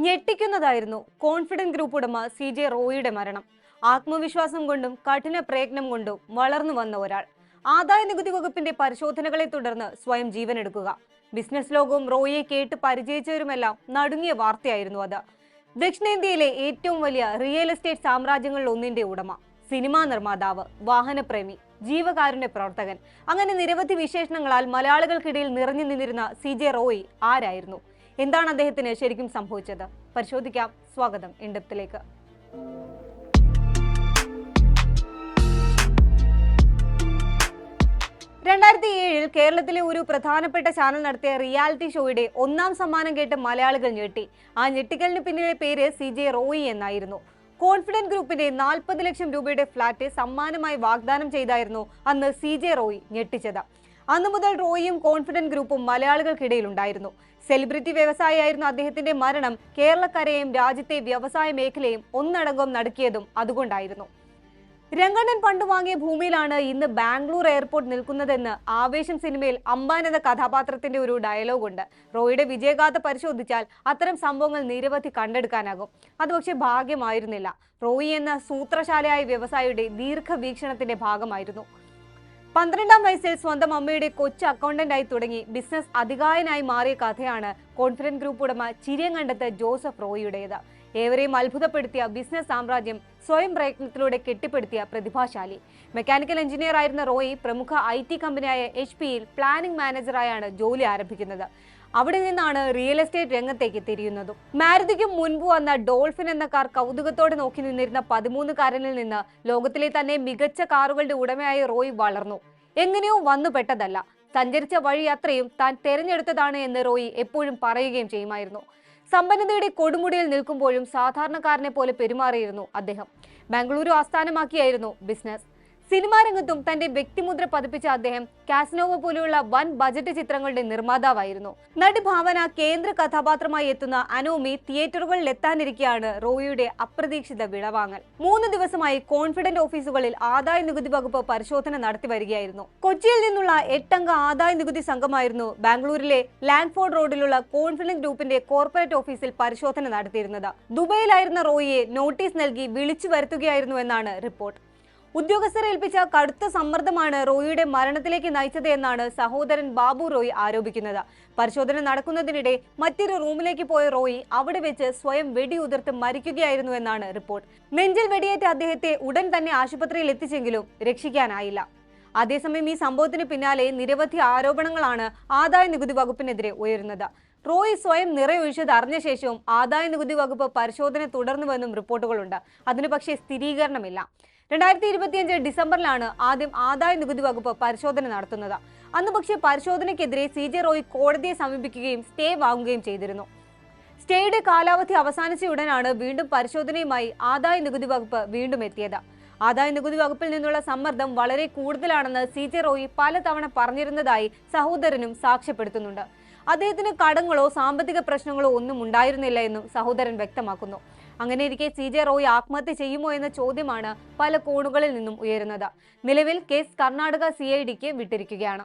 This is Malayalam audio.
ഞെട്ടിക്കുന്നതായിരുന്നു കോൺഫിഡന്റ് ഗ്രൂപ്പ് ഉടമ CJ റോയിയുടെ മരണം. ആത്മവിശ്വാസം കൊണ്ടും കഠിന പ്രയത്നം കൊണ്ടും വളർന്നു വന്ന ഒരാൾ ആദായ നികുതി വകുപ്പിന്റെ പരിശോധനകളെ തുടർന്ന് സ്വയം ജീവനെടുക്കുക. ബിസിനസ് ലോകവും റോയിയെ കേട്ട് പരിചയിച്ചവരുമെല്ലാം നടുങ്ങിയ വാർത്തയായിരുന്നു അത്. ദക്ഷിണേന്ത്യയിലെ ഏറ്റവും വലിയ റിയൽ എസ്റ്റേറ്റ് സാമ്രാജ്യങ്ങളിൽ ഒന്നിന്റെ ഉടമ, സിനിമാ നിർമ്മാതാവ്, വാഹനപ്രേമി, ജീവകാരുണ്യ പ്രവർത്തകൻ, അങ്ങനെ നിരവധി വിശേഷണങ്ങളാൽ മലയാളികൾക്കിടയിൽ നിറഞ്ഞു നിന്നിരുന്ന CJ റോയി ആരായിരുന്നു? എന്താണ് അദ്ദേഹത്തിന് ശരിക്കും സംഭവിച്ചത്? പരിശോധിക്കാം. സ്വാഗതം ഇൻഡെപ്തിലേക്ക്. 2007 കേരളത്തിലെ ഒരു പ്രധാനപ്പെട്ട ചാനൽ നടത്തിയ റിയാലിറ്റി ഷോയുടെ ഒന്നാം സമ്മാനം കേട്ട് മലയാളികൾ ഞെട്ടി. ആ ഞെട്ടിക്കലിന് പിന്നിലെ പേര് CJ റോയി എന്നായിരുന്നു. കോൺഫിഡന്റ് ഗ്രൂപ്പിന്റെ 40 ലക്ഷം രൂപയുടെ ഫ്ളാറ്റ് സമ്മാനമായി വാഗ്ദാനം ചെയ്തായിരുന്നു അന്ന് CJ റോയി ഞെട്ടിച്ചത്. അന്നു മുതൽ റോയിയും കോൺഫിഡന്റ് ഗ്രൂപ്പും മലയാളികൾക്കിടയിൽ ഉണ്ടായിരുന്നു. സെലിബ്രിറ്റി വ്യവസായിയായിരുന്ന അദ്ദേഹത്തിന്റെ മരണം കേരളക്കരയെയും രാജ്യത്തെ വ്യവസായ മേഖലയും ഒന്നടങ്കം നടുക്കിയതും അതുകൊണ്ടായിരുന്നു. രംഗണ്ണൻ പണ്ട് വാങ്ങിയ ഭൂമിയിലാണ് ഇന്ന് ബാംഗ്ലൂർ എയർപോർട്ട് നിൽക്കുന്നതെന്ന് ആവേശം സിനിമയിൽ അംബാൻ എന്ന കഥാപാത്രത്തിന്റെ ഒരു ഡയലോഗ് ഉണ്ട്. റോയിയുടെ വിജയഗാഥ പരിശോധിച്ചാൽ അത്തരം സംഭവങ്ങൾ നിരവധി കണ്ടെടുക്കാനാകും. അത് പക്ഷേ ഭാഗ്യമായിരുന്നില്ല. റോയി എന്ന സൂത്രശാലയായ വ്യവസായിയുടെ ദീർഘവീക്ഷണത്തിന്റെ ഭാഗമായിരുന്നു. 12ാം വയസ്സിൽ സ്വന്തം അമ്മയുടെ കൊച്ചു അക്കൗണ്ടന്റായി തുടങ്ങി ബിസിനസ് അധികായനായി മാറിയ കഥയാണ് കോൺഫിഡന്റ് ഗ്രൂപ്പ് ഉടമ ചിരിയങ്കണ്ടത്ത് ജോസഫ് റോയിയുടേത്. ഏവരെയും അത്ഭുതപ്പെടുത്തിയ ബിസിനസ് സാമ്രാജ്യം സ്വയം പ്രയത്നത്തിലൂടെ കെട്ടിപ്പടുത്തിയ പ്രതിഭാശാലി. മെക്കാനിക്കൽ എഞ്ചിനീയർ ആയിരുന്ന റോയി പ്രമുഖ IT കമ്പനിയായ HPയിൽ പ്ലാനിംഗ് മാനേജറായാണ് ജോലി ആരംഭിക്കുന്നത്. അവിടെ നിന്നാണ് റിയൽ എസ്റ്റേറ്റ് രംഗത്തേക്ക് തിരിയുന്നതും. മാരുതിക്ക് മുൻപ് വന്ന ഡോൾഫിൻ എന്ന കാർ കൗതുകത്തോടെ നോക്കി നിന്നിരുന്ന 13കാരനിൽ നിന്ന് ലോകത്തിലെ തന്നെ മികച്ച കാറുകളുടെ ഉടമയായ റോയി വളർന്നു. എങ്ങനെയോ വന്നുപെട്ടതല്ല, സഞ്ചരിച്ച വഴി അത്രയും താൻ തെരഞ്ഞെടുത്തതാണ് എന്ന് റോയി എപ്പോഴും പറയുകയും ചെയ്യുമായിരുന്നു. സമ്പന്നതയുടെ കൊടുമുടിയിൽ നിൽക്കുമ്പോഴും സാധാരണക്കാരനെ പോലെ പെരുമാറിയിരുന്നു അദ്ദേഹം. ബാംഗ്ലൂരു ആസ്ഥാനമാക്കിയായിരുന്നു ബിസിനസ്. സിനിമാ രംഗത്തും തന്റെ വ്യക്തിമുദ്ര പതിപ്പിച്ച അദ്ദേഹം കാസിനോവ പോലെയുള്ള വൻ ബജറ്റ് ചിത്രങ്ങളുടെ നിർമ്മാതാവായിരുന്നു. നടി ഭാവന കേന്ദ്ര കഥാപാത്രമായി എത്തുന്ന അനോമി തിയേറ്ററുകളിൽ എത്താനിരിക്കെയാണ് റോയിയുടെ അപ്രതീക്ഷിത വിടവാങ്ങൽ. 3 ദിവസമായി കോൺഫിഡന്റ് ഓഫീസുകളിൽ ആദായ നികുതി വകുപ്പ് പരിശോധന നടത്തി വരികയായിരുന്നു. കൊച്ചിയിൽ നിന്നുള്ള 8 അംഗ ആദായ നികുതി സംഘമായിരുന്നു ബാംഗ്ലൂരിലെ ലാൻഡ്ഫോർഡ് റോഡിലുള്ള കോൺഫിഡന്റ് ഗ്രൂപ്പിന്റെ കോർപ്പറേറ്റ് ഓഫീസിൽ പരിശോധന നടത്തിയിരുന്നത്. ദുബൈയിലായിരുന്ന റോയിയെ നോട്ടീസ് നൽകി വിളിച്ചു വരുത്തുകയായിരുന്നു എന്നാണ് റിപ്പോർട്ട്. ഉദ്യോഗസ്ഥരെ ഏൽപ്പിച്ച കടുത്ത സമ്മർദ്ദമാണ് റോയിയുടെ മരണത്തിലേക്ക് നയിച്ചത് എന്നാണ് സഹോദരൻ ബാബു റോയി ആരോപിക്കുന്നത്. പരിശോധന നടക്കുന്നതിനിടെ മറ്റൊരു റൂമിലേക്ക് പോയ റോയി അവിടെ വെച്ച് സ്വയം വെടിയുതിർത്ത് മരിക്കുകയായിരുന്നു എന്നാണ് റിപ്പോർട്ട്. നെഞ്ചിൽ വെടിയേറ്റ അദ്ദേഹത്തെ ഉടൻ തന്നെ ആശുപത്രിയിൽ എത്തിച്ചെങ്കിലും രക്ഷിക്കാനായില്ല. അതേസമയം ഈ സംഭവത്തിന് പിന്നാലെ നിരവധി ആരോപണങ്ങളാണ് ആദായ നികുതി വകുപ്പിനെതിരെ ഉയരുന്നത്. റോയി സ്വയം നിറയൊഴിച്ചത് അറിഞ്ഞ ശേഷവും ആദായ നികുതി വകുപ്പ് പരിശോധന തുടർന്നുവെന്നും റിപ്പോർട്ടുകളുണ്ട്. അതിന് പക്ഷേ സ്ഥിരീകരണമില്ല. 2025 ഡിസംബറിലാണ് ആദ്യം ആദായ നികുതി വകുപ്പ് പരിശോധന നടത്തുന്നത്. അന്ന് പക്ഷേ പരിശോധനയ്ക്കെതിരെ CJ റോയി കോടതിയെ സമീപിക്കുകയും സ്റ്റേ വാങ്ങുകയും ചെയ്തിരുന്നു. സ്റ്റേയുടെ കാലാവധി അവസാനിച്ചയുടനാണ് വീണ്ടും പരിശോധനയുമായി ആദായ നികുതി വകുപ്പ് വീണ്ടും എത്തിയത്. ആദായ നികുതി വകുപ്പിൽ നിന്നുള്ള സമ്മർദ്ദം വളരെ കൂടുതലാണെന്ന് CJ റോയി പലതവണ പറഞ്ഞിരുന്നതായി സഹോദരനും സാക്ഷ്യപ്പെടുത്തുന്നുണ്ട്. അദ്ദേഹത്തിന് കടങ്ങളോ സാമ്പത്തിക പ്രശ്നങ്ങളോ ഒന്നും ഉണ്ടായിരുന്നില്ല എന്നും സഹോദരൻ വ്യക്തമാക്കുന്നു. അങ്ങനെയിരിക്കെ CJ റോയി ആത്മഹത്യ ചെയ്യുമോ എന്ന ചോദ്യമാണ് പല കോണുകളിൽ നിന്നും ഉയരുന്നത്. നിലവിൽ കേസ് കർണാടക CIDക്ക് വിട്ടിരിക്കുകയാണ്.